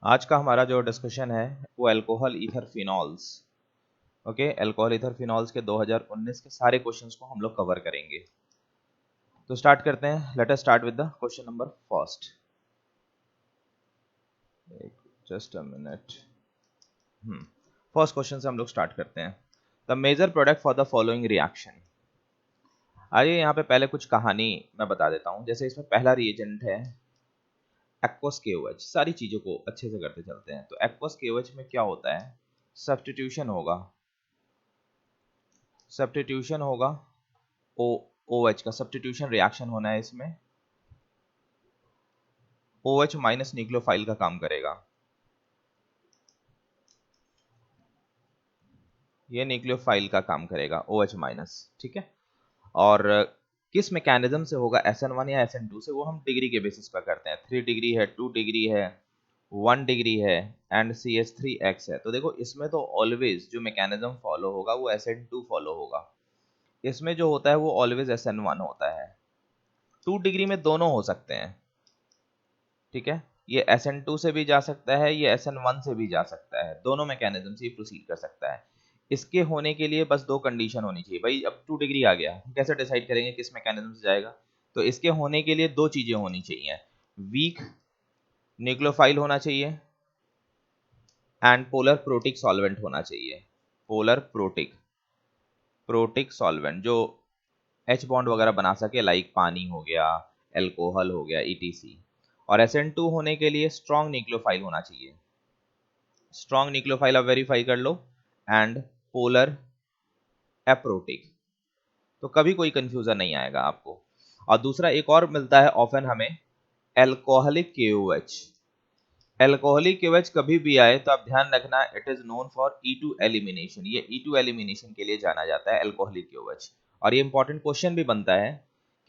आज का हमारा जो डिस्कशन है वो alcohol ether phenols. Okay, alcohol ether phenols के 2019 के सारे क्वेश्चंस को हम लोग कवर करेंगे। तो स्टार्ट करते हैं। Let us start with the question number first. Just a minute. First question से हम लोग स्टार्ट करते हैं। The major product for the following reaction. आइए यहाँ पे पहले कुछ कहानी मैं बता देता हूँ। जैसे इसमें पहला रिएजेंट है एक्वस KOH। सारी चीजों को अच्छे से करते चलते हैं। तो एक्वस KOH में क्या होता है, सब्स्टिट्यूशन होगा। सब्स्टिट्यूशन होगा OH का सब्स्टिट्यूशन रिएक्शन होना है। इसमें OH माइनस न्यूक्लियोफाइल का काम करेगा। ये न्यूक्लियोफाइल का काम करेगा OH माइनस, ठीक है। और किस मैकेनिज्म से होगा, SN1 या SN2 से, वो हम डिग्री के बेसिस पर करते हैं। 3 डिग्री है, 2 डिग्री है, 1 डिग्री है एंड CH3X है। तो देखो इसमें तो ऑलवेज जो मैकेनिज्म फॉलो होगा वो SN2 फॉलो होगा। इसमें जो होता है वो ऑलवेज SN1 होता है। 2 डिग्री में दोनों हो सकते हैं, ठीक है। ये SN2 से भी जा सकता है, ये SN1 से भी जा सकता है। दोनों मैकेनिज्म से प्रोसीड कर सकता है। इसके होने के लिए बस 2 कंडीशन होनी चाहिए। भाई अब 2 डिग्री आ गया, हम कैसे डिसाइड करेंगे किस मैकेनिज्म से जाएगा। तो इसके होने के लिए 2 चीजें होनी चाहिए। वीक न्यूक्लियोफाइल होना चाहिए एंड पोलर प्रोटिक सॉल्वेंट होना चाहिए। पोलर प्रोटिक सॉल्वेंट जो H बॉन्ड वगैरह बना सके, लाइक पानी हो गया, एल्कोहल हो गया, ETC। और SN2 होने के लिए स्ट्रॉन्ग न्यूक्लियोफाइल होना चाहिए। स्ट्रॉन्ग न्यूक्लियोफाइल आप वेरीफाई कर लो एंड पोलर एप्रोटिक। तो कभी कोई कंफ्यूजन नहीं आएगा आपको। और दूसरा एक और मिलता है ऑफन हमें, एल्कोहलिक KOH। एल्कोहलिक KOH कभी भी आए तो आप ध्यान रखना, it is known for E2 elimination. ये E2 एलिमिनेशन के लिए जाना जाता है एल्कोहलिक KOH। और ये इंपॉर्टेंट क्वेश्चन भी बनता है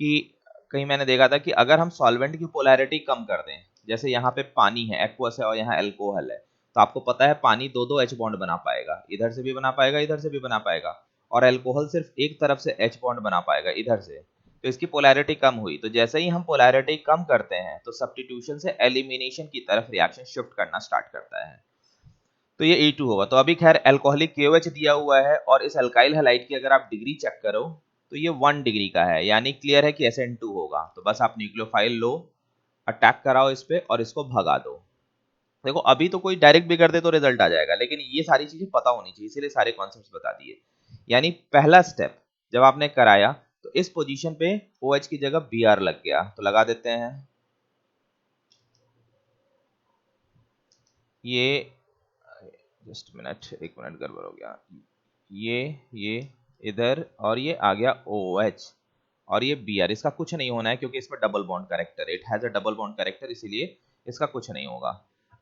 कि कहीं मैंने देखा था कि अगर हम सॉल्वेंट की पोलैरिटी कम कर दें, जैसे यहाँ पे पानी है, एक्वस है, और यहाँ एल्कोहल है, तो आपको पता है पानी दो दो H बॉन्ड बना पाएगा, इधर से भी बना पाएगा, इधर से भी बना पाएगा। और एल्कोहल सिर्फ एक तरफ से H बॉन्ड बना पाएगा, इधर से। तो इसकी पोलैरिटी कम हुई, तो जैसे ही हम पोलैरिटी कम करते हैं तो सब्स्टिट्यूशन से एलिमिनेशन की तरफ रिएक्शन शिफ्ट करना स्टार्ट करता है। तो ये E2 होगा। तो अभी खैर अल्कोहलिक KOH दिया हुआ है, और इस अल्काइल हैलाइड की अगर आप डिग्री चेक करो तो ये 1 डिग्री का है, यानी क्लियर है कि SN2 होगा। तो बस आप न्यूक्लियोफाइल लो, अटैक कराओ इस पे और इसको भगा दो। देखो अभी तो कोई डायरेक्ट भी कर दे तो रिजल्ट आ जाएगा, लेकिन ये सारी चीजें पता होनी चाहिए, इसीलिए सारे कॉन्सेप्ट्स बता दिए। यानी पहला स्टेप जब आपने कराया तो इस पोजीशन पे OH की जगह Br लग गया, तो लगा देते हैं। ये जस्ट मिनट, एक मिनट गड़बड़ हो गया। ये इधर, और ये आ गया OH, और ये Br। इसका कुछ नहीं होना है क्योंकि इसमें double bond character, it has a double bond character, इसीलिए इसका कुछ नहीं होगा।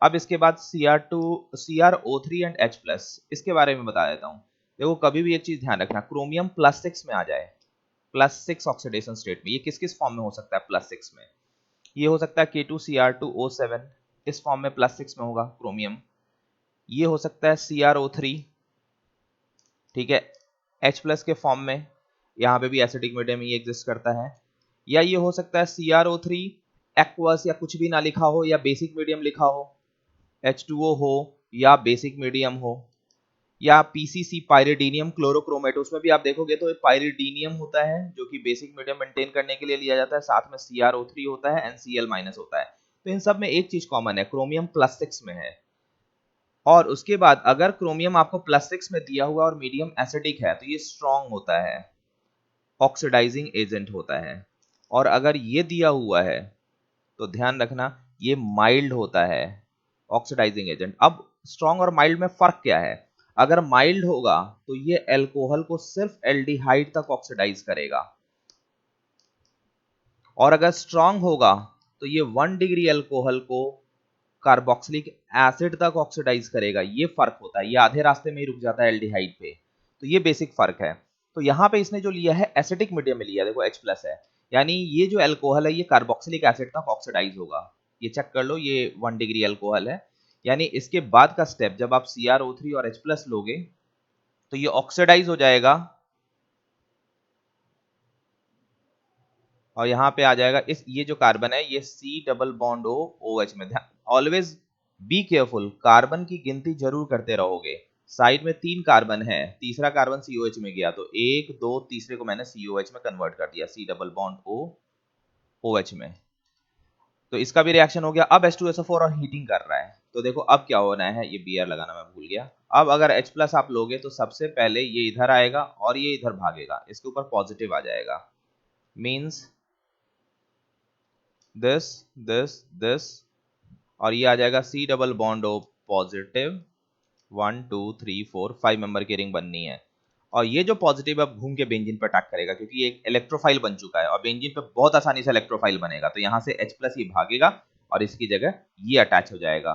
अब इसके बाद Cr2 CrO3 एंड H+, इसके बारे में बता देता हूँ। देखो कभी भी एक चीज ध्यान रखना, क्रोमियम +6 में आ जाए, +6 ऑक्सीडेशन स्टेट में, ये किस किस फॉर्म में हो सकता है +6 में। ये हो सकता है K2Cr2O7, इस फॉर्म में +6 में होगा क्रोमियम। ये हो सकता है CrO3, ठीक है, H+ के फॉर्म में, यहाँ पे भी एसिडिक मीडियम ही एग्जिस्ट करता है। या ये हो सकता है CrO3 एक्वस, या कुछ भी ना लिखा हो, या बेसिक मीडियम लिखा हो, H2O हो या बेसिक मीडियम हो, या PCC पायरिडीनियम क्लोरोक्रोमेट, उसमें भी आप देखोगे तो पायरिडीनियम होता है जो कि बेसिक मीडियम मेंटेन करने के लिए लिया जाता है, साथ में CrO3 होता है, NCl- होता है। तो इन सब में एक चीज कॉमन है, क्रोमियम +6 में है। और उसके बाद अगर क्रोमियम आपको +6 में दिया हुआ और मीडियम एसिडिक है तो ये स्ट्रॉन्ग होता है, ऑक्सीडाइजिंग एजेंट होता है। और अगर ये दिया हुआ है तो ध्यान रखना ये माइल्ड होता है, ऑक्सीडाइजिंग एजेंट। अब स्ट्रॉन्ग और माइल्ड में फर्क क्या है, अगर माइल्ड होगा तो ये एल्कोहल को सिर्फ एल्डिहाइड तक ऑक्सीडाइज करेगा, और अगर स्ट्रॉन्ग होगा तो ये 1 डिग्री एल्कोहल को कार्बोक्सिलिक एसिड तक ऑक्सीडाइज करेगा। ये फर्क होता है, ये आधे रास्ते में ही रुक जाता है एल्डिहाइड पे। तो ये बेसिक फर्क है। तो यहाँ पे इसने जो लिया है एसिडिक मीडियम में लिया, देखो H+ है, यानी ये जो एल्कोहल है ये कार्बोक्सिलिक एसिड तक ऑक्सीडाइज होगा। ये चेक कर लो, ये 1 डिग्री एल्कोहल है। यानी इसके बाद का स्टेप जब आप CrO3 और H+ लोगे तो ये ऑक्सीडाइज हो जाएगा, और यहाँ पे आ जाएगा इस, ये जो कार्बन है ये C double bond O OH में। ध्यान ऑलवेज बी केयरफुल, कार्बन की गिनती जरूर करते रहोगे। साइड में 3 कार्बन है, तीसरा कार्बन COH में गया तो 1 2 तीसरे को मैंने COH में कन्वर्ट कर दिया, C double bond O OH में। तो इसका भी रिएक्शन हो गया। अब H2SO4 और हीटिंग कर रहा है, तो देखो अब क्या होना है, ये Br लगाना मैं भूल गया। अब अगर H प्लस आप लोगे तो सबसे पहले ये इधर आएगा और ये इधर भागेगा, इसके ऊपर पॉजिटिव आ जाएगा, मींस दिस और ये आ जाएगा C double bond O positive. 1 2 3 4 5 member की रिंग बननी है और ये जो पॉजिटिव अब घूम के बेंजीन पर अटैक करेगा, क्योंकि ये एक इलेक्ट्रोफाइल बन चुका है और बेंजीन पे बहुत आसानी से इलेक्ट्रोफाइल बनेगा, तो यहाँ से H प्लस ये भागेगा और इसकी जगह ये अटैच हो जाएगा।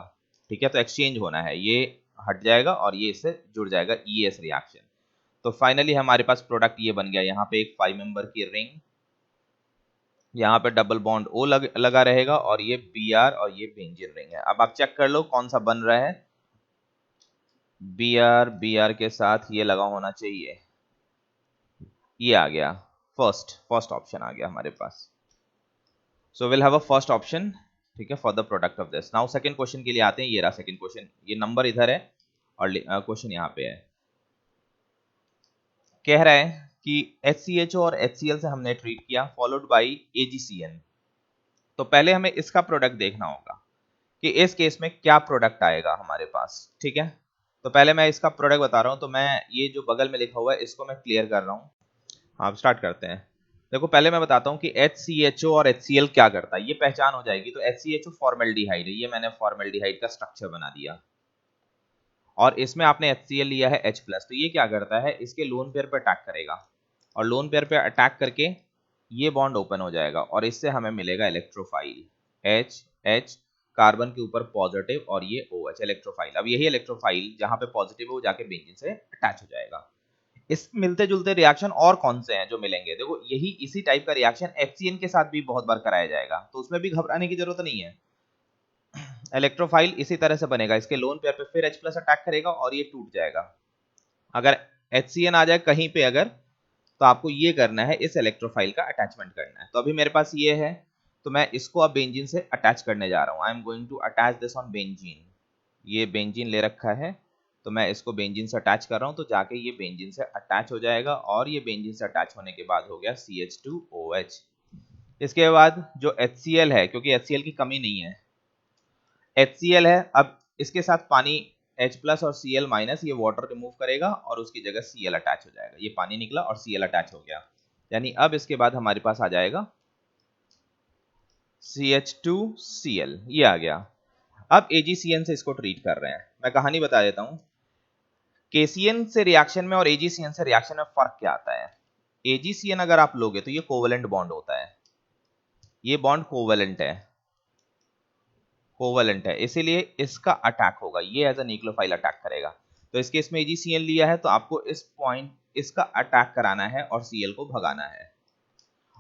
ठीक है, तो एक्सचेंज होना है, ये हट जाएगा और ये इससे जुड़ जाएगा, ES रिएक्शन। तो फाइनली हमारे पास प्रोडक्ट ये बन गया। यहाँ पे एक 5 मेंबर की रिंग, यहाँ पे डबल बॉन्ड O लगा रहेगा और ये Br और ये बेंजीन रिंग है। अब आप चेक कर लो कौन सा बन रहा है। Br के साथ ये लगा होना चाहिए, ये आ गया, फर्स्ट ऑप्शन आ गया हमारे पास। So will have a first option, ठीक है, for the product of this. Now second question के लिए आते हैं। ये रहा सेकंड क्वेश्चन, ये नंबर इधर है और क्वेश्चन यहाँ पे है। कह रहा है कि HCHO और HCl से हमने ट्रीट किया, फॉलोड बाई AgCN। तो पहले हमें इसका प्रोडक्ट देखना होगा कि इस केस में क्या प्रोडक्ट आएगा हमारे पास। ठीक है, तो पहले मैं इसका प्रोडक्ट बता रहा हूं, तो मैं ये जो बगल में लिखा हुआ है इसको मैं क्लियर कर रहा हूं। हाँ, स्टार्ट करते हैं। देखो पहले मैं बताता हूँ कि HCHO और HCl क्या करता है, ये पहचान हो जाएगी। तो HCHO फॉर्मेल्डिहाइड है, ये मैंने फॉर्मेल्डिहाइड का स्ट्रक्चर बना दिया और इसमें आपने HCl लिया है H प्लस। तो ये क्या करता है, इसके लोन पेयर पे अटैक करेगा और लोन पेयर पे अटैक करके ये बॉन्ड ओपन हो जाएगा और इससे हमें मिलेगा इलेक्ट्रोफाइल H कार्बन के ऊपर पॉजिटिव और ये OH इलेक्ट्रोफाइल। अब यही इलेक्ट्रोफाइल जहां पे पॉजिटिव है वो जाके बेंजीन से अटैच हो जाएगा। इस मिलते जुलते रिएक्शन और कौन से हैं जो मिलेंगे, देखो यही इसी टाइप का रिएक्शन HCN के साथ भी बहुत बार कराया जाएगा, तो उसमें भी घबराने की जरूरत नहीं है। इलेक्ट्रोफाइल इसी तरह से बनेगा, इसके लोन पेयर पे फिर H प्लस अटैक करेगा और ये टूट जाएगा। अगर HCN आ जाए कहीं पे अगर, तो आपको ये करना है, इस इलेक्ट्रोफाइल का अटैचमेंट करना है। तो अभी मेरे पास ये है, तो मैं इसको अब बेंजीन से अटैच करने जा रहा हूं। I am going to attach this on benzene. ये बेंजीन ले रखा है, तो मैं इसको बेंजीन से अटैच कर रहा हूं, तो जाके ये बेंजीन से अटैच हो जाएगा और ये बेंजीन से अटैच होने के बाद हो गया CH2OH। इसके बाद जो HCl है, क्योंकि HCl की कमी नहीं है, HCl है, अब इसके साथ पानी H प्लस और Cl माइनस, ये वाटर रिमूव करेगा और उसकी जगह Cl अटैच हो जाएगा। ये पानी निकला और Cl अटैच हो गया, यानी अब इसके बाद हमारे पास आ जाएगा CH2Cl, ये आ गया। अब AgCN से इसको ट्रीट कर रहे हैं। मैं कहानी बता देता हूं, KCN से रिएक्शन में और AgCN से रिएक्शन में फर्क क्या आता है। AgCN अगर आप लोगे तो ये कोवेलेंट बॉन्ड होता है, ये बॉन्ड कोवेलेंट है, इसीलिए इसका अटैक होगा, ये एज अ न्यूक्लियोफाइल अटैक करेगा। तो इस केस में AgCN लिया है, तो आपको इस पॉइंट इसका अटैक कराना है और Cl को भगाना है।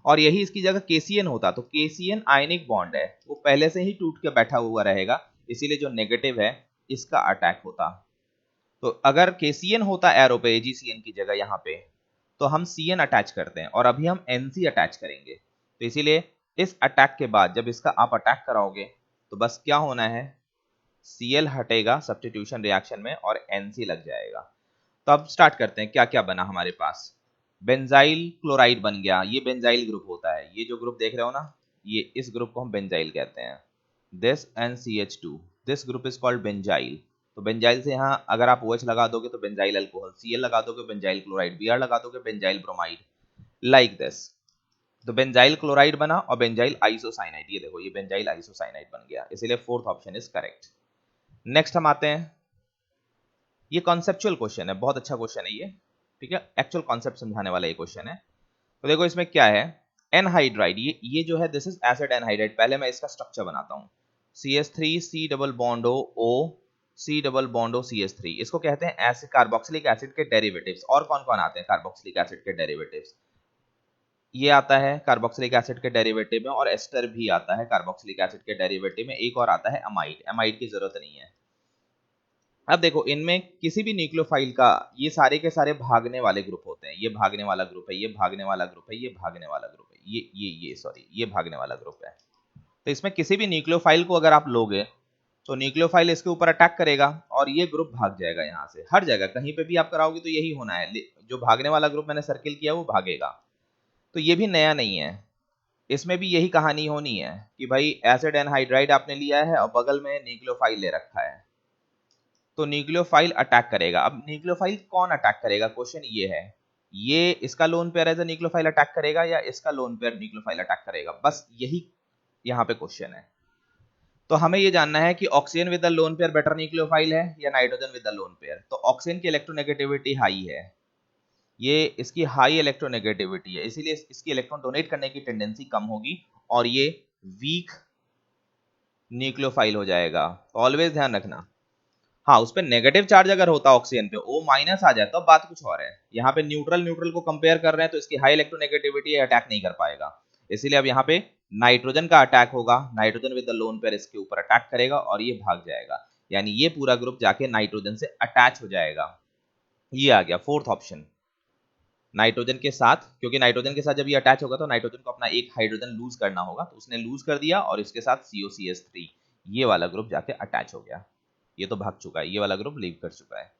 और यही इसकी जगह KCN होता तो KCN आयनिक बॉन्ड है, वो पहले से ही टूट के बैठा हुआ रहेगा, इसीलिए जो नेगेटिव है इसका अटैक होता। तो अगर KCN होता एरो पे AgCN की जगह यहाँ पे, तो हम Cn अटैच करते हैं और अभी हम Nc अटैच करेंगे। तो इसीलिए इस अटैक के बाद जब इसका आप अटैक कराओगे तो बस क्या होना है, Cl हटेगा सब्स्टिट्यूशन रिएक्शन में और Nc लग जाएगा। तो अब स्टार्ट करते हैं, क्या क्या बना हमारे पास। बेंजाइल क्लोराइड बन गया, ये बेंजाइल ग्रुप होता है, ये जो ग्रुप देख रहे हो ना, ये इस ग्रुप को हम बेंजाइल कहते हैं। This NCH2, this group is called benzyl. तो बेंजाइल से यहाँ अगर आप OH लगा दोगे तो बेंजाइल अल्कोहल, Cl लगा दोगे बेंजाइल क्लोराइड, Br लगा दोगे बेंजाइल ब्रोमाइड, लाइक दिस। तो बेंजाइल क्लोराइड बना और बेंजाइल आइसोसाइनाइड, ये देखो ये बेंजाइल आइसोसाइनाइड बन गया, इसीलिए fourth option is correct. Next हम आते हैं, ये कॉन्सेप्चुअल क्वेश्चन है, बहुत अच्छा क्वेश्चन है ये, ठीक है, एक्चुअल कॉन्सेप्ट समझाने वाला ये क्वेश्चन है। तो देखो इसमें क्या है, एनहाइड्राइड, ये जो है दिस इज एसिड एनहाइड्राइड। पहले मैं इसका स्ट्रक्चर बनाता हूं, CH3 C double bond O C double bond O CH3, इसको कहते हैं एसिड कार्बोक्सिलिक एसिड के डेरिवेटिव्स। और कौन कौन आते हैं कार्बोक्सिलिक एसिड के डेरिवेटिव्स, ये आता है कार्बोक्सिलिक एसिड के डेरिवेटिव में, और एस्टर भी आता है कार्बोक्सिलिक एसिड के डेरिवेटिव में। एक और आता है अमाइड, अमाइड की जरूरत नहीं है। अब देखो इनमें किसी भी न्यूक्लियोफाइल का, ये सारे के सारे भागने वाले ग्रुप होते हैं, ये भागने वाला ग्रुप है, ये भागने वाला ग्रुप है, ये भागने वाला ग्रुप है, ये सॉरी ये भागने वाला ग्रुप है। तो इसमें किसी भी न्यूक्लियोफाइल को अगर आप लोगे तो न्यूक्लियोफाइल इसके ऊपर अटैक करेगा और ये ग्रुप भाग जाएगा यहाँ से। हर जगह कहीं पे भी आप कराओगे तो यही होना है, जो भागने वाला ग्रुप मैंने सर्किल किया वो भागेगा। तो ये भी नया नहीं है, इसमें भी यही कहानी होनी है कि भाई एसिड एनहाइड्राइड आपने लिया है और बगल में न्यूक्लियोफाइल ले रखा है, तो न्यूक्लियोफाइल अटैक करेगा। अब न्यूक्लियोफाइल कौन अटैक करेगा, क्वेश्चन ये है, ये इसका lone pair as a nucleophile attack करेगा या इसका लोन पेयर न्यूक्लियोफाइल अटैक करेगा, बस यही यहाँ पे क्वेश्चन है। तो हमें ये जानना है कि oxygen with the lone pair better nucleophile है या nitrogen with the lone pair. तो ऑक्सीजन की इलेक्ट्रोनेगेटिविटी हाई है, ये इसकी हाई इलेक्ट्रोनेगेटिविटी है, इसीलिए इसकी इलेक्ट्रॉन डोनेट करने की टेंडेंसी कम होगी और ये वीक न्यूक्लियोफाइल हो जाएगा। ऑलवेज ध्यान रखना। हाँ, उस पर नेगेटिव चार्ज अगर होता ऑक्सीजन पे, O माइनस आ जाता तो बात कुछ और है। यहाँ पे न्यूट्रल न्यूट्रल को कंपेयर कर रहे हैं तो इसकी हाई इलेक्ट्रोनेगेटिविटी अटैक नहीं कर पाएगा, इसीलिए अब यहाँ पे नाइट्रोजन का अटैक होगा, nitrogen with the lone pair इसके ऊपर अटैक करेगा और ये भाग जाएगा, यानी ये पूरा ग्रुप जाके नाइट्रोजन से अटैच हो जाएगा। ये आ गया फोर्थ ऑप्शन, नाइट्रोजन के साथ, क्योंकि नाइट्रोजन के साथ जब ये अटैच होगा तो नाइट्रोजन को अपना एक हाइड्रोजन लूज करना होगा, तो उसने लूज कर दिया और इसके साथ COCH3, ये वाला ग्रुप जाके अटैच हो गया, ये तो भाग चुका है, ये वाला ग्रुप लीव कर चुका है।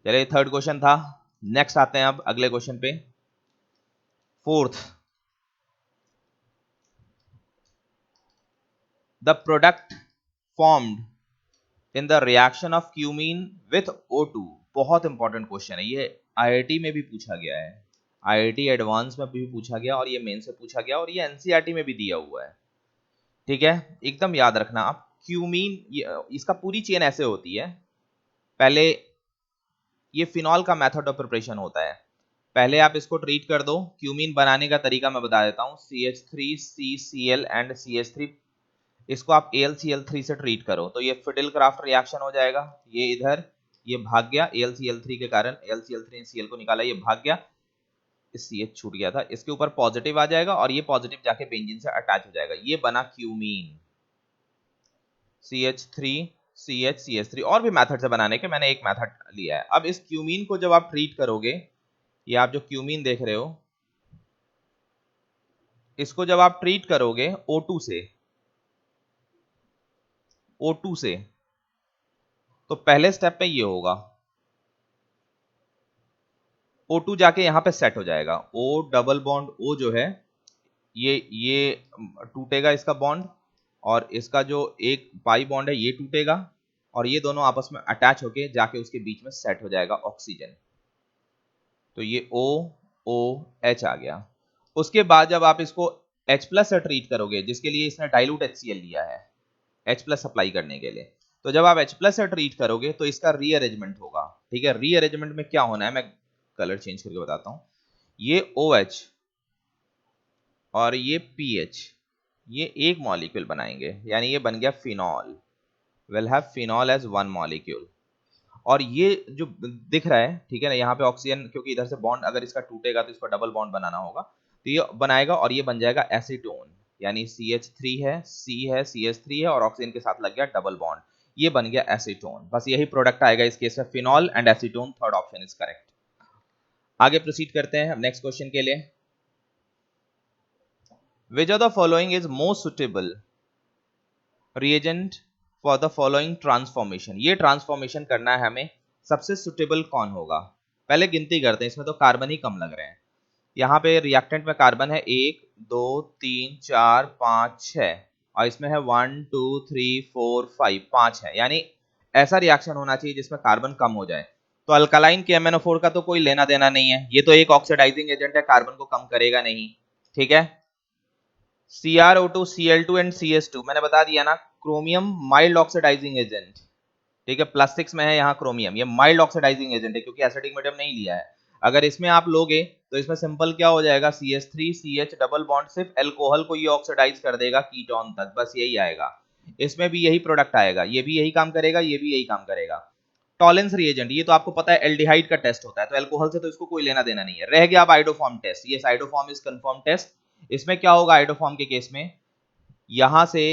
चलिए थर्ड क्वेश्चन था, नेक्स्ट आते हैं अब अगले क्वेश्चन पे, fourth. The product formed in the reaction of cumene with O2, बहुत इंपॉर्टेंट क्वेश्चन है ये, IIT में भी पूछा गया है, IIT एडवांस में भी पूछा गया और ये मेन से पूछा गया और ये NCERT में भी दिया हुआ है, ठीक है, एकदम याद रखना आप। क्यूमीन, इसका पूरी चेन ऐसे होती है, पहले ये फिनॉल का मेथड ऑफ प्रिपरेशन होता है, पहले आप इसको ट्रीट कर दो, क्यूमीन बनाने का तरीका मैं बता देता हूं, CH3CCl एंड CH3, इसको आप AlCl3 से ट्रीट करो तो ये फिडेल क्राफ्ट रिएक्शन हो जाएगा, ये इधर ये भाग गया AlCl3 के कारण, AlCl3 ने Cl को निकाला, ये भाग गया, इस CH छूट गया था, इसके ऊपर पॉजिटिव आ जाएगा और ये पॉजिटिव जाके बेंजीन से अटैच हो जाएगा, ये बना क्यूमीन, CH3 CH CH3, और भी मेथड से बनाने के, मैंने एक मेथड लिया है। अब इस क्यूमीन को जब आप ट्रीट करोगे, ये आप जो क्यूमीन देख रहे हो, इसको जब आप ट्रीट करोगे O2 से, O2 से, तो पहले स्टेप में ये होगा, O2 जाके यहां पे सेट हो जाएगा, O डबल बॉन्ड O जो है ये टूटेगा इसका बॉन्ड, और इसका जो एक पाई बॉन्ड है ये टूटेगा और ये दोनों आपस में अटैच होके जाके उसके बीच में सेट हो जाएगा ऑक्सीजन, तो ये OOH आ गया। उसके बाद जब आप इसको H+ से ट्रीट करोगे, जिसके लिए इसने डाइल्यूट HCl लिया है H+ सप्लाई करने के लिए, तो जब आप H+ से ट्रीट करोगे तो इसका रीअरेंजमेंट होगा, ठीक है, रीअरेंजमेंट में क्या होना है मैं कलर चेंज करके बताता हूं, ये OH और ये PH, ये एक मॉलिक्यूल बनाएंगे, यानी ये बन गया phenol, will have phenol as one molecule, और ये जो दिख रहा है, ठीक है ना, यहाँ पे ऑक्सीजन, क्योंकि इधर से बॉन्ड अगर इसका टूटेगा तो इसको डबल बॉन्ड बनाना होगा, तो ये बनाएगा और ये बन जाएगा एसीटोन, यानी CH3 है, C है, CH3 है और ऑक्सीजन के साथ लग गया डबल बॉन्ड, ये बन गया एसीटोन, बस यही प्रोडक्ट आएगा इस केस में, phenol and acetone, third option is correct. आगे प्रोसीड करते हैं नेक्स्ट क्वेश्चन के लिए, which of the following is most suitable reagent for the following transformation, ये ट्रांसफॉर्मेशन करना है हमें, सबसे सुटेबल कौन होगा, पहले गिनती करते हैं, इसमें तो कार्बन ही कम लग रहे हैं, यहाँ पे रिएक्टेंट में कार्बन है 1 2 3 4 5 6 और इसमें है 1 2 3 4 5, 5 है, यानी ऐसा रिएक्शन होना चाहिए जिसमें कार्बन कम हो जाए, तो अल्कालाइन के MnO4 का तो कोई लेना देना नहीं है, ये तो एक ऑक्सीडाइजिंग एजेंट है, कार्बन को कम करेगा नहीं, ठीक है, CrO2 Cl2 एंड CS2 मैंने बता दिया ना, क्रोमियम माइल्ड ऑक्सीडाइजिंग एजेंट, ठीक है, +6 में है यहाँ क्रोमियम, ये माइल्ड ऑक्सीडाइजिंग एजेंट है क्योंकि एसिडिक मीडियम नहीं लिया है, अगर इसमें आप लोगे तो इसमें सिंपल क्या हो जाएगा, CH3 CH डबल बॉन्ड, सिर्फ एल्कोहल को ये ऑक्सीडाइज कर देगा कीटोन तक, बस यही आएगा, इसमें भी यही प्रोडक्ट आएगा, ये भी यही काम करेगा, ये भी यही काम करेगा। टॉलेंस रिएजेंट, ये तो आपको पता है एल्डिहाइड का टेस्ट होता है, तो एल्कोहल से तो इसको कोई लेना देना नहीं है, रह गया अब आइडोफॉर्म टेस्ट, ये आइडोफॉर्म इज कंफर्म टेस्ट, इसमें क्या होगा आइडोफॉर्म के केस में, यहां से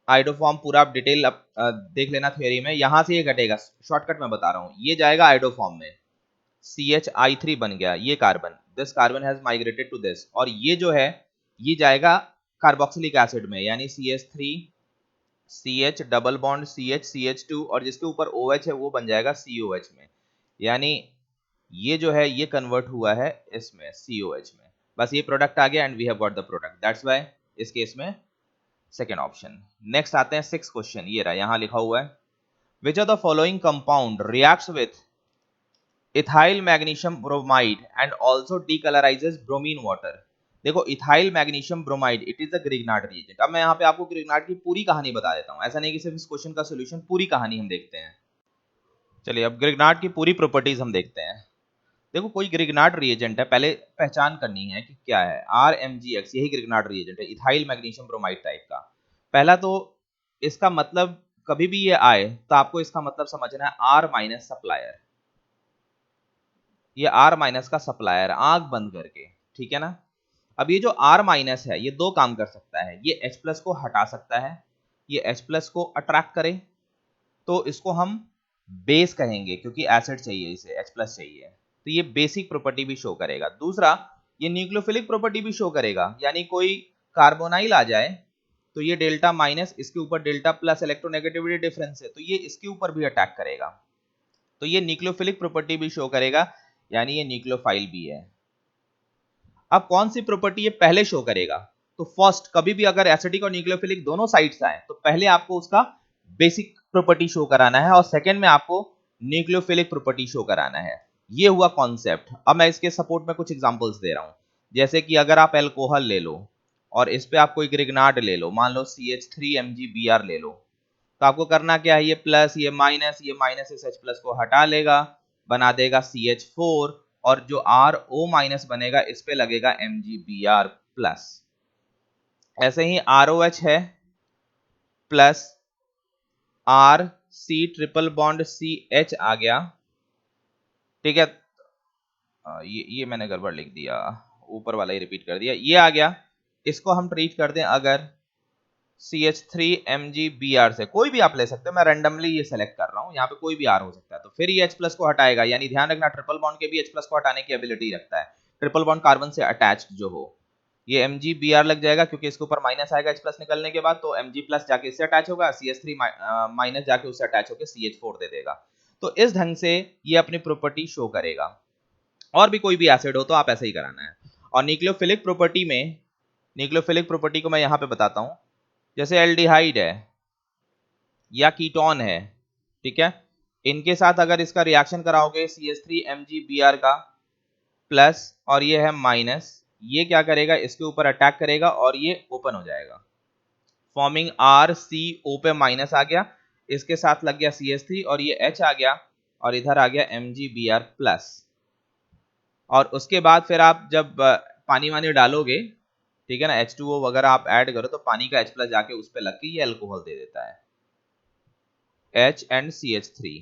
आइडोफॉर्म पूरा आप डिटेल देख लेना थ्योरी में, यहां से ये घटेगा, शॉर्टकट में बता रहा हूं, ये जाएगा आइडोफॉर्म में, CHI3 बन गया, ये carbon, this carbon has migrated to this, और ये जो है ये जाएगा कार्बोक्सिलिक एसिड में, यानी CH3 CH double bond CH CH2 और जिसके ऊपर OH है वो बन जाएगा COH में, यानी ये जो है ये कन्वर्ट हुआ है इसमें COH में, बस ये प्रोडक्ट आ गया and we have got the product, that's why इस केस में सेकेंड ऑप्शन। नेक्स्ट आते हैं 6 क्वेश्चन, ये रहा यहां लिखा हुआ है which are the following compound reacts with ethyl magnesium bromide and also decolourises bromine water. देखो ethyl magnesium bromide it is a Grignard reagent. अब मैं यहाँ पे आपको ग्रिग्नार्ड की पूरी कहानी बता देता हूँ, ऐसा नहीं कि सिर्फ इस क्वेश्चन का सोल्यूशन, पूरी कहानी हम देखते हैं। चलिए अब ग्रिग्नार्ड की पूरी प्रॉपर्टीज हम देखते हैं। देखो कोई ग्रिग्नार्ड रिएजेंट है, पहले पहचान करनी है कि क्या है, RMgX यही ग्रिग्नार्ड रिएजेंट है, इथाइल मैग्नीशियम ब्रोमाइड टाइप का। पहला तो इसका मतलब कभी भी ये आए तो आपको इसका मतलब समझना है R माइनस सप्लायर, ये R माइनस का सप्लायर आंख बंद करके, ठीक है ना। अब ये जो R माइनस है ये दो काम कर सकता है, ये H प्लस को हटा सकता है, ये H प्लस को अट्रैक्ट करे तो इसको हम बेस कहेंगे क्योंकि एसिड चाहिए इसे, H प्लस चाहिए, तो ये बेसिक प्रॉपर्टी भी शो करेगा। दूसरा ये न्यूक्लियोफिलिक प्रॉपर्टी भी शो करेगा, यानी कोई कार्बोनाइल आ जाए तो ये डेल्टा माइनस, इसके ऊपर डेल्टा प्लस इलेक्ट्रोनेगेटिविटी डिफरेंस है तो ये इसके ऊपर भी अटैक करेगा, तो ये न्यूक्लियोफिलिक प्रॉपर्टी भी शो करेगा, यानी ये न्यूक्लियोफाइल भी है। अब कौन सी प्रॉपर्टी ये पहले शो करेगा, तो फर्स्ट कभी भी अगर एसिडिक और न्यूक्लियोफिलिक दोनों साइड्स आए तो पहले आपको उसका बेसिक प्रॉपर्टी शो कराना है और सेकंड में आपको न्यूक्लियोफिलिक प्रॉपर्टी शो कराना है। ये हुआ कॉन्सेप्ट। अब मैं इसके सपोर्ट में कुछ एग्जांपल्स दे रहा हूं, जैसे कि अगर आप एल्कोहल ले लो और इस पे आप कोई ग्रिग्नार्ड ले लो, मान लो CH3MgBr ले लो, तो आपको करना क्या है, ये प्लस ये माइनस इस H प्लस को हटा लेगा, बना देगा CH4 और जो RO माइनस बनेगा इस पे लगेगा MgBr प्लस। ऐसे ही ROH है plus RC triple bond CH आ गया, ठीक है। ये मैंने गड़बड़ लिख दिया, ऊपर वाला ही रिपीट कर दिया, ये आ गया। इसको हम ट्रीट कर दें अगर CH3MgBr से, कोई भी आप ले सकते हो, मैं रैंडमली ये सेलेक्ट कर रहा हूं, यहाँ पे कोई भी R हो सकता है, तो फिर ये H प्लस को हटाएगा, यानी ध्यान रखना ट्रिपल बॉन्ड के भी H प्लस को हटाने की एबिलिटी रखता है, ट्रिपल बॉन्ड कार्बन से अटैच्ड जो हो, ये MgBr लग जाएगा क्योंकि इसके ऊपर माइनस आएगा H प्लस निकलने के बाद, तो Mg प्लस जाके इससे अटैच होगा, CH3 माइनस जाके उससे अटैच होकर CH4 दे देगा। तो इस ढंग से ये अपनी प्रॉपर्टी शो करेगा। और भी कोई भी एसिड हो तो आप ऐसे ही कराना है। और न्यूक्लियोफिलिक प्रॉपर्टी में, न्यूक्लियोफिलिक प्रॉपर्टी को मैं यहां पे बताता हूं, जैसे एल्डिहाइड है या कीटोन है, ठीक है, इनके साथ अगर इसका रिएक्शन कराओगे CH3MgBr का प्लस और ये है माइनस, ये क्या करेगा, इसके ऊपर अटैक करेगा और ये ओपन हो जाएगा, फॉर्मिंग RCO पे माइनस आ गया, इसके साथ लग गया CH3 और ये H आ गया और इधर आ गया MgBr प्लस। और उसके बाद फिर आप जब पानी वानी डालोगे, ठीक है ना, H2O वगैरह आप ऐड करो तो पानी का H प्लस जाके उस पे लग के ये अल्कोहल दे देता है, H and CH3।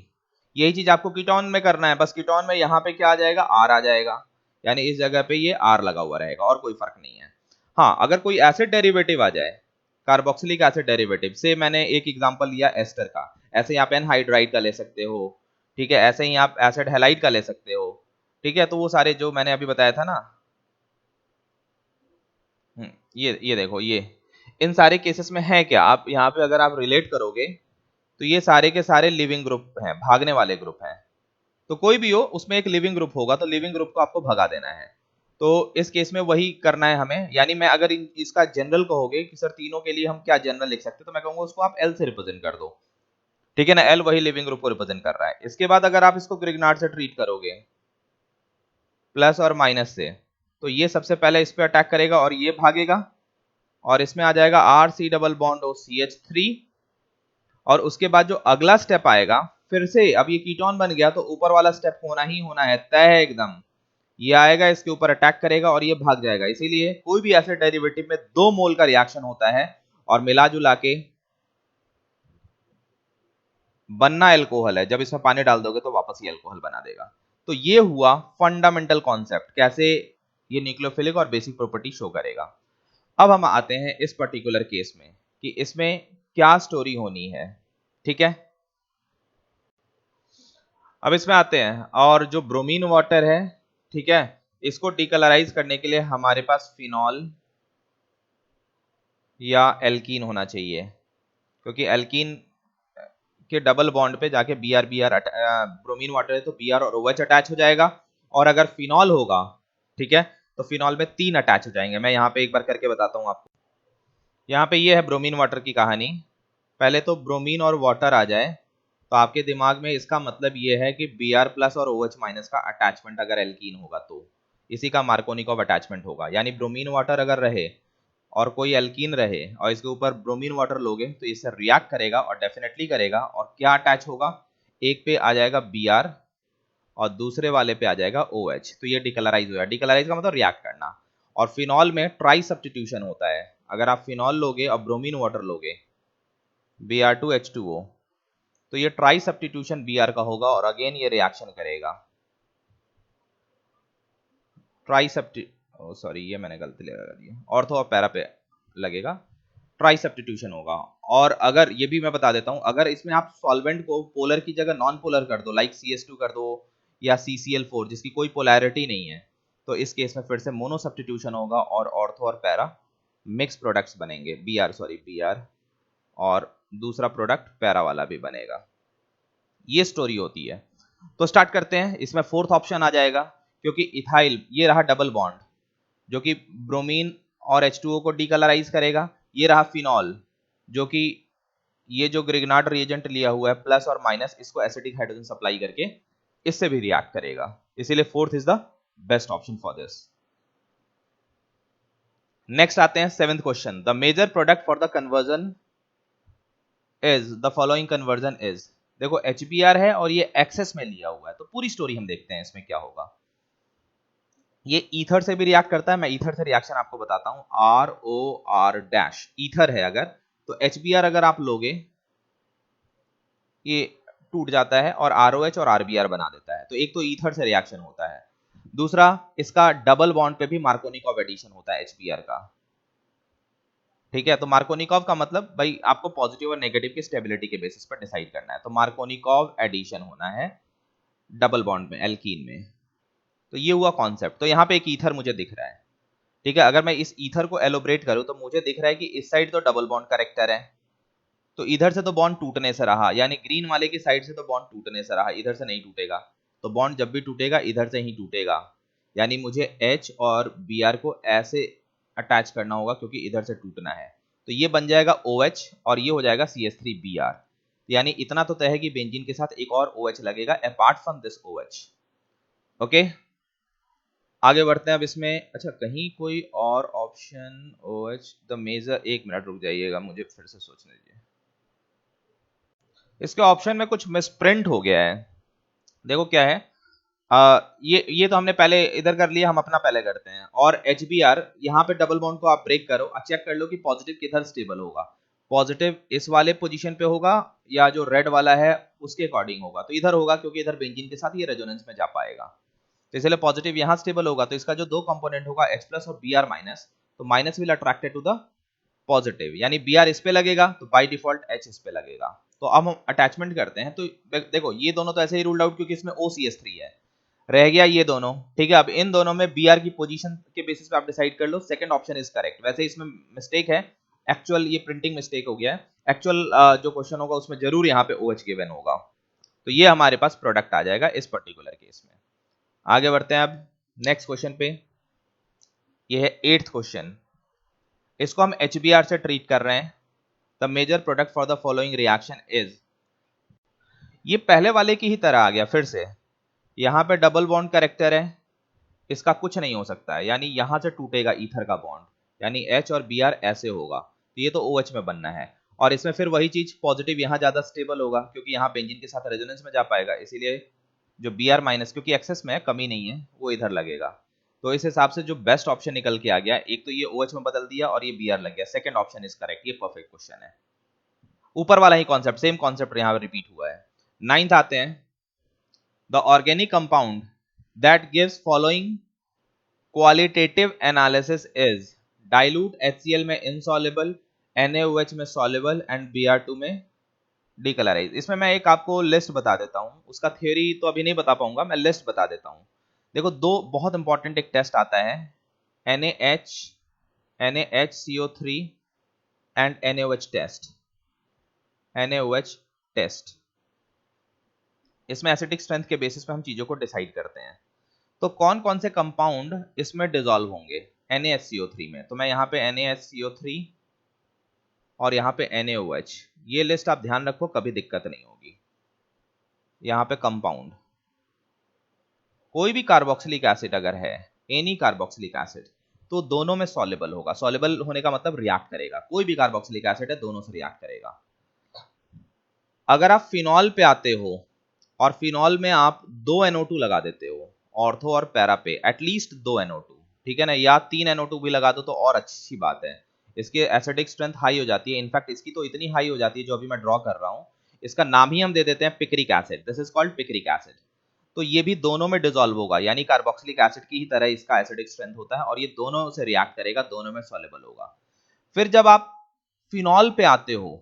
यही चीज आपको कीटोन में करना है, बस कीटोन में यहाँ पे क्या आ जाएगा, R आ जाएगा, यानी इस जगह पे ये R लगा हुआ रहेगा और कोई फर्क नहीं है। हाँ अगर कोई एसिड डेरिवेटिव आ जाए, कार्बोक्सिलिक एसिड डेरिवेटिव से, मैंने एक एग्जांपल लिया एस्टर का, ऐसे ही आप एनहाइड्राइड का ले सकते हो, ठीक है, ऐसे ही आप एसिड हैलाइड का ले सकते हो, ठीक है, तो वो सारे जो मैंने अभी बताया था ना, ये देखो, ये इन सारे केसेस में है क्या, आप यहाँ पे अगर आप रिलेट करोगे तो ये सारे के सारे लिविंग ग्रुप हैं, भागने वाले ग्रुप हैं, तो कोई भी हो उसमें एक लिविंग ग्रुप होगा तो लिविंग ग्रुप को आपको भगा देना है। तो इस केस में वही करना है हमें, यानी मैं अगर इसका जनरल कहोगे कि सर तीनों के लिए हम क्या जनरल लिख सकते हैं, तो मैं कहूंगा उसको आप L से रिप्रेजेंट कर दो, ठीक है ना, L वही लिविंग ग्रुप को रिप्रेजेंट कर रहा है। इसके बाद अगर आप इसको ग्रिग्नार्ड से ट्रीट करोगे प्लस और माइनस से, तो ये सबसे पहले इस पे अटैक करेगा और ये भागेगा और इसमें आ जाएगा RC double bond O CH3, और उसके बाद जो अगला स्टेप आएगा, फिर से अब ये कीटोन बन गया तो ऊपर वाला स्टेप होना ही होना है, तय है एकदम, ये आएगा इसके ऊपर अटैक करेगा और ये भाग जाएगा। इसीलिए कोई भी एसिड डेरिवेटिव में 2 मोल का रिएक्शन होता है और मिला जुला के बनना अल्कोहल है, जब इसमें पानी डाल दोगे तो वापस ये अल्कोहल बना देगा। तो ये हुआ फंडामेंटल कॉन्सेप्ट, कैसे ये न्यूक्लियोफिलिक और बेसिक प्रॉपर्टी शो करेगा। अब हम आते हैं इस पर्टिकुलर केस में कि इसमें क्या स्टोरी होनी है, ठीक है। अब इसमें आते हैं, और जो ब्रोमीन वाटर है, ठीक है, इसको डीकलराइज करने के लिए हमारे पास फिनॉल या एल्कीन होना चाहिए, क्योंकि एल्कीन के डबल बॉन्ड पे जाके Br ब्रोमीन वाटर है तो Br और OH अटैच हो जाएगा, और अगर फिनॉल होगा, ठीक है, तो फिनॉल में 3 अटैच हो जाएंगे। मैं यहाँ पे एक बार करके बताता हूँ आपको। यहाँ पे ये है ब्रोमीन वाटर की कहानी। पहले तो ब्रोमीन और वाटर आ जाए तो आपके दिमाग में इसका मतलब ये है कि Br प्लस और OH माइनस का अटैचमेंट अगर एल्कीन होगा तो इसी का मार्कोनिकॉव अटैचमेंट होगा। यानी ब्रोमीन वाटर अगर रहे और कोई एल्कीन रहे और इसके ऊपर ब्रोमीन वाटर लोगे तो इससे रिएक्ट करेगा, और डेफिनेटली करेगा, और क्या अटैच होगा, एक पे आ जाएगा Br और दूसरे वाले पे आ जाएगा OH, तो ये डिकलराइज हो जाएगा। डिकलराइज का मतलब रिएक्ट करना। और फिनॉल में ट्राई सब्स्टिट्यूशन होता है। अगर आप फिनॉल लोगे और ब्रोमीन वाटर लोगे Br2H2O, तो ये ट्राई सब्स्टिट्यूशन Br का होगा और अगेन ये रिएक्शन करेगा। ट्राई सॉरी, ये मैंने गलती लगा दिया, ऑर्थो और पैरा पे लगेगा, ट्राई सब्स्टिट्यूशन होगा। और अगर ये भी मैं बता देता हूं, अगर इसमें आप सॉल्वेंट को पोलर की जगह नॉन पोलर कर दो, लाइक CS2 कर दो या CCl4 जिसकी कोई पोलैरिटी नहीं है, तो इस केस में फिर से मोनो सब्स्टिट्यूशन होगा और ऑर्थो और पैरा मिक्स प्रोडक्ट्स बनेंगे। Br और दूसरा प्रोडक्ट पैरा वाला भी बनेगा। ये स्टोरी होती है। तो स्टार्ट करते हैं। इसमें फोर्थ ऑप्शन आ जाएगा, क्योंकि इथाइल ये रहा डबल बॉन्ड जो कि ब्रोमीन और H2O को डीकलराइज करेगा। ये रहा फिनॉल जो कि ये जो ग्रिग्नार्ड रिएजेंट लिया हुआ है प्लस और माइनस, इसको एसिडिक हाइड्रोजन सप्लाई करके इससे भी रिएक्ट करेगा। इसीलिए fourth is the best option for this. Next आते हैं seventh question. The major product for the conversion is the following conversion is. देखो HBr है और ये एक्सेस में लिया हुआ है, तो पूरी स्टोरी हम देखते हैं इसमें क्या होगा। ये ईथर से भी रिएक्ट करता है। मैं ईथर से रिएक्शन आपको बताता हूं। ROR डैश ईथर है अगर, तो HBr अगर आप लोगे ये टूट जाता है और ROH और RBr बना देता है। तो एक तो ईथर से रिएक्शन होता है, दूसरा इसका डबल बॉन्ड पे भी मार्कोनिकॉव एडिशन होता है HBr का। ठीक है, तो मार्कोनिकॉव का मतलब भाई आपको पॉजिटिव और नेगेटिव की स्टेबिलिटी के बेसिस पर डिसाइड करना है। तो मार्कोनिकॉव एडिशन होना है डबल बॉन्ड में, एल्कीन में। तो ये हुआ कॉन्सेप्ट। तो यहाँ पे एक ईथर मुझे दिख रहा है, ठीक है। अगर मैं इस ईथर को एलोबरेट करूं तो मुझे दिख रहा है कि इस साइड तो डबल बॉन्ड करेक्टर है, तो इधर से तो बॉन्ड टूटने से रहा, यानी ग्रीन वाले की साइड से तो बॉन्ड टूटने से रहा, इधर से नहीं टूटेगा। तो बॉन्ड जब भी टूटेगा इधर से ही टूटेगा, यानी मुझे H और Br को ऐसे अटैच करना होगा क्योंकि इधर से टूटना है। तो ये बन जाएगा OH और ये हो जाएगा CH3Br। यानी इतना तो तय है कि बेंजीन के साथ एक और OH लगेगा apart from this OH। Okay, आगे बढ़ते हैं अब इसमें। अच्छा, कहीं कोई और ऑप्शन OH द मेजर, एक मिनट रुक जाइएगा, मुझे फिर से सोचने दीजिए। इसके ऑप्शन में कुछ मिसप्रिंट हो गया है। देखो क्या है, ये तो हमने पहले इधर कर लिया, हम अपना पहले करते हैं। और HBr यहाँ पे डबल बॉन्ड को आप ब्रेक करो, चेक कर लो कि पॉजिटिव किधर स्टेबल होगा। पॉजिटिव इस वाले पोजीशन पे होगा या जो रेड वाला है उसके अकॉर्डिंग होगा, तो इधर होगा क्योंकि इधर बेंजीन के साथ ये रेजोनेंस में जा पाएगा। तो इसलिए पॉजिटिव यहाँ स्टेबल होगा, तो इसका जो दो कंपोनेंट होगा H प्लस और Br माइनस, तो minus will attracted to the positive, यानी Br इस पे लगेगा तो बाय डिफॉल्ट H इस पे लगेगा। तो अब हम अटैचमेंट करते हैं। तो देखो ये दोनों तो ऐसे ही रूल्ड आउट क्योंकि इसमें OCH3 है, रह गया ये दोनों। ठीक है, अब इन दोनों में Br की पोजीशन के बेसिस पे आप डिसाइड कर लो। Second option is correct. वैसे इसमें मिस्टेक है, एक्चुअल ये प्रिंटिंग मिस्टेक हो गया है। एक्चुअल जो क्वेश्चन होगा उसमें जरूर यहाँ पे OH गिवन होगा। तो ये हमारे पास प्रोडक्ट आ जाएगा इस पर्टिकुलर केस में। आगे बढ़ते हैं अब नेक्स्ट क्वेश्चन पे। ये है 8th क्वेश्चन। इसको हम HBr से ट्रीट कर रहे हैं। The major product for the following reaction is. ये पहले वाले की ही तरह आ गया फिर से। यहां पे डबल बॉन्ड कैरेक्टर है, इसका कुछ नहीं हो सकता है, यानी यहां से टूटेगा ईथर का बॉन्ड, यानी H और Br ऐसे होगा, तो ये तो OH में बनना है। और इसमें फिर वही चीज, पॉजिटिव यहां ज्यादा स्टेबल होगा क्योंकि यहां बेंजीन के साथ रेजोनेंस में जा पाएगा, इसीलिए जो Br माइनस, क्योंकि एक्सेस में कमी नहीं है, वो इधर लगेगा। तो इस हिसाब से जो बेस्ट ऑप्शन निकल के आ गया, एक तो ये OH में बदल दिया और ये Br लग गया। सेकंड ऑप्शन इज करेक्ट, ये परफेक्ट क्वेश्चन है। ऊपर वाला ही कॉन्सेप्ट, सेम कॉन्सेप्ट यहां रिपीट हुआ है। 9th आते हैं। The organic compound that gives following qualitative analysis is. Dilute HCl में इनसॉल्युबल, NaOH में सॉल्युबल एंड Br2 में डीकलराइज। इसमें मैं एक आपको लिस्ट बता देता हूं, उसका थ्योरी तो अभी नहीं बता पाऊंगा, मैं लिस्ट बता देता हूं। देखो दो बहुत इंपॉर्टेंट एक टेस्ट आता है, NaHCO3 and NaOH test. NaOH test. इसमें एसिडिक स्ट्रेंथ के बेसिस पे हम चीजों को डिसाइड करते हैं। तो कौन कौन से कंपाउंड इसमें डिसॉल्व होंगे NaSCO3 में, तो मैं यहाँ पे NaSCO3 और यहाँ पे NaOH, ये लिस्ट आप ध्यान रखो, कभी दिक्कत नहीं होगी। यहाँ पे कंपाउंड कोई भी कार्बोक्सिलिक एसिड अगर है, एनी कार्बोक्सिलिक एसिड, तो दोनों में सॉल्युबल होगा। सॉल्युबल होने का मतलब रिएक्ट करेगा, कोई भी कार्बोक्सिलिक एसिड है दोनों से रिएक्ट करेगा। अगर आप फिनॉल पे आते हो और फिनॉल में आप 2 NO2 लगा देते हो ऑर्थो और पैरा पे, एटलीस्ट 2 NO2, ठीक है ना, या 3 NO2 भी लगा दो तो और अच्छी बात है, इसकी एसिडिक स्ट्रेंथ हाई हो जाती है। इनफैक्ट इसकी तो इतनी हाई हो जाती है, जो अभी मैं ड्रॉ कर रहा हूं, इसका नाम ही हम दे देते हैं picric acid, this is called picric acid. तो ये भी दोनों में डिसॉल्व होगा, यानी कार्बोक्सिलिक एसिड की ही तरह इसका एसिडिक स्ट्रेंथ होता है और ये दोनों से रिएक्ट करेगा, दोनों में सॉल्युबल होगा। फिर जब आप फिनॉल पे आते हो,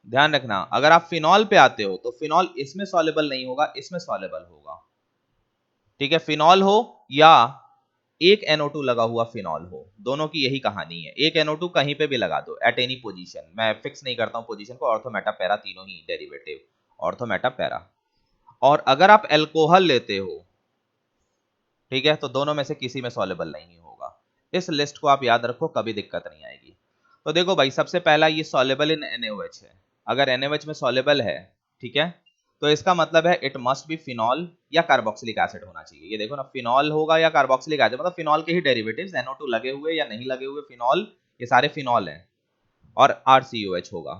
ध्यान रखना, अगर आप फिनॉल पे आते हो तो फिनॉल इसमें सॉल्युबल नहीं होगा, इसमें सॉल्युबल होगा, ठीक है। फिनॉल हो या एक NO2 लगा हुआ फिनॉल हो, दोनों की यही कहानी है। एक NO2 कहीं पे भी लगा दो एट एनी पोजीशन, मैं फिक्स नहीं करता हूं पोजीशन को, ऑर्थो मेटा पैरा तीनों ही डेरिवेटिव, ऑर्थो मेटा पैरा। और अगर आप अल्कोहल लेते हो, ठीक है, तो दोनों में से किसी में सॉल्युबल नहीं होगा। इस लिस्ट को आप याद रखो, कभी दिक्कत नहीं आएगी। तो देखो भाई, सबसे पहला ये सॉल्युबल इन NaOH है। अगर NaOH में सॉल्युबल है, ठीक है, तो इसका मतलब है इट मस्ट बी फिनॉल या कार्बोक्सिलिक एसिड होना चाहिए। ये देखो ना, फिनॉल होगा या कार्बोक्सिलिक एसिड, मतलब फिनॉल के ही डेरिवेटिव्स, NO2 लगे हुए या नहीं लगे हुए फिनॉल, ये सारे फिनॉल हैं, और RCOH होगा।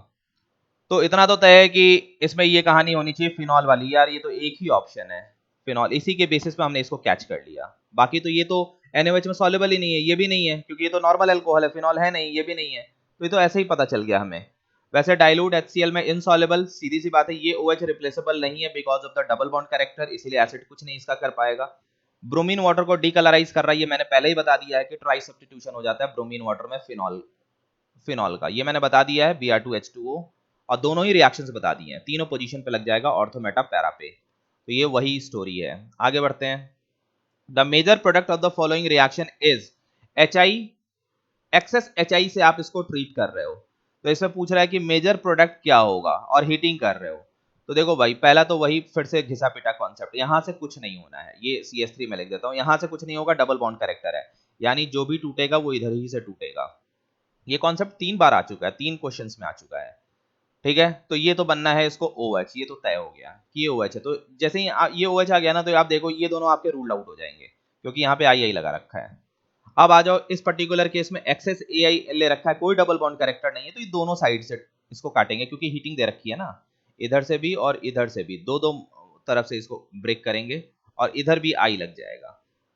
तो इतना तो तय है कि इसमें ये कहानी होनी चाहिए फिनॉल वाली, यार ये तो एक ही ऑप्शन है फिनॉल, इसी के बेसिस पे हमने इसको कैच कर लिया। बाकी तो ये तो NaOH में सॉल्युबल ही नहीं है, ये भी नहीं है, क्योंकि ये तो नॉर्मल अल्कोहल है, फिनॉल है नहीं, ये भी नहीं है, तो ये तो ऐसे ही पता चल गया हमें। वैसे डाइल्यूट HCl में इनसॉल्युबल, सीधी सी बात है, ये OH रिप्लेसेबल नहीं है because of the double bond character, इसीलिए एसिड कुछ नहीं इसका कर पाएगा। ब्रोमीन वाटर को डीकलराइज कर रहा है, ये मैंने पहले ही बता दिया है कि ट्राई सब्स्टिट्यूशन हो जाता है ब्रोमीन वाटर में फिनॉल, फिनॉल का, ये मैंने बता दिया है, Br2H2O, और दोनों ही रिएक्शंस बता दिए हैं, तीनों पोजीशन पे लग जाएगा ऑर्थो मेटा पैरा पे। तो ये वही स्टोरी है। आगे बढ़ते हैं। The major product of the following reaction is HI, excess HI से आप इसको ट्रीट कर रहे हो, तो इसमें पूछ रहा है कि मेजर प्रोडक्ट क्या होगा और हीटिंग कर रहे हो। तो देखो भाई, पहला तो वही फिर से घिसा पिटा कॉन्सेप्ट, यहां से कुछ नहीं होना है, ये CH3 में लिख देता हूं, यहां से कुछ नहीं होगा, डबल बॉन्ड कैरेक्टर है, यानी जो भी टूटेगा वो इधर ही से टूटेगा। ये कॉन्सेप्ट 3 बार आ चुका है, 3 क्वेश्चंस में आ चुका है, ठीक है। तो ये तो बनना है इसको OH, ये तो तय हो गया कि ये OH है। तो जैसे ही ये OH आ गया ना, तो आप देखो ये दोनों आपके रूल आउट हो जाएंगे, क्योंकि यहाँ पे आई लगा रखा है। अब आ जाओ, इस पर्टिकुलर केस में एक्सेस AI ले रखा है, कोई डबल बॉन्ड कैरेक्टर नहीं है, तो ये दोनों साइड से इसको काटेंगे, क्योंकि हीटिंग दे रखी है ना, इधर से भी और इधर से भी, दो दो तरफ से इसको ब्रेक करेंगे, और इधर भी I लग जाएगा,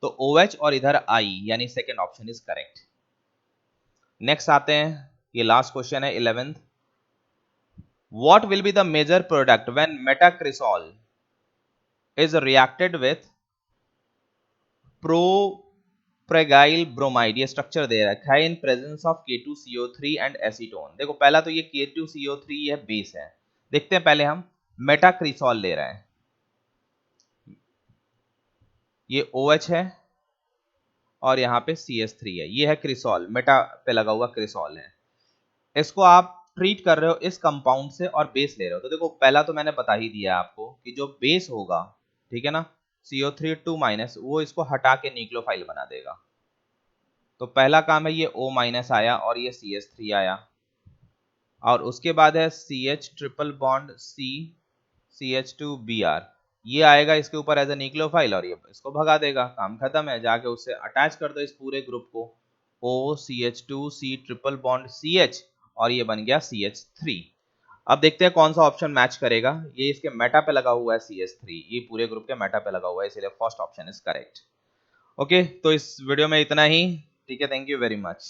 तो OH और इधर I, यानी second option is correct. Next आते हैं, ये लास्ट क्वेश्चन है 11th। What will be the major product when metacresol is reacted with propargyl bromide, ये स्ट्रक्चर दे रखा है, in presence of K2CO3 and acetone. देखो पहला तो ये K2CO3 है, बेस है। देखते हैं पहले हम, मेटाक्रिसॉल ले रहे हैं, ये OH है और यहाँ पे CH3 है, ये है क्रिसॉल, मेटा पे लगा हुआ क्रिसॉल है। इसको आप ट्रीट कर रहे हो इस कंपाउंड से और बेस ले रहे हो, तो देखो पहला तो मैंने बता ही दिया आपको कि जो बेस होगा, ठीक है ना, CO3 2-, वो इसको हटा के न्यूक्लियोफाइल बना देगा। तो पहला काम है, ये O- आया और ये CH3 आया, और उसके बाद है CH triple bond C CH2Br, ये आएगा इसके ऊपर एज ए न्यूक्लियोफाइल और ये इसको भगा देगा, काम खत्म है, जाके उससे अटैच कर दो इस पूरे ग्रुप को, OCH2 C triple bond CH, और ये बन गया CH3। अब देखते हैं कौन सा ऑप्शन मैच करेगा, ये इसके मेटा पे लगा हुआ है CH3, ये पूरे ग्रुप के मेटा पे लगा हुआ है, इसलिए first option is correct. Okay, तो इस वीडियो में इतना ही, ठीक है, थैंक यू वेरी मच।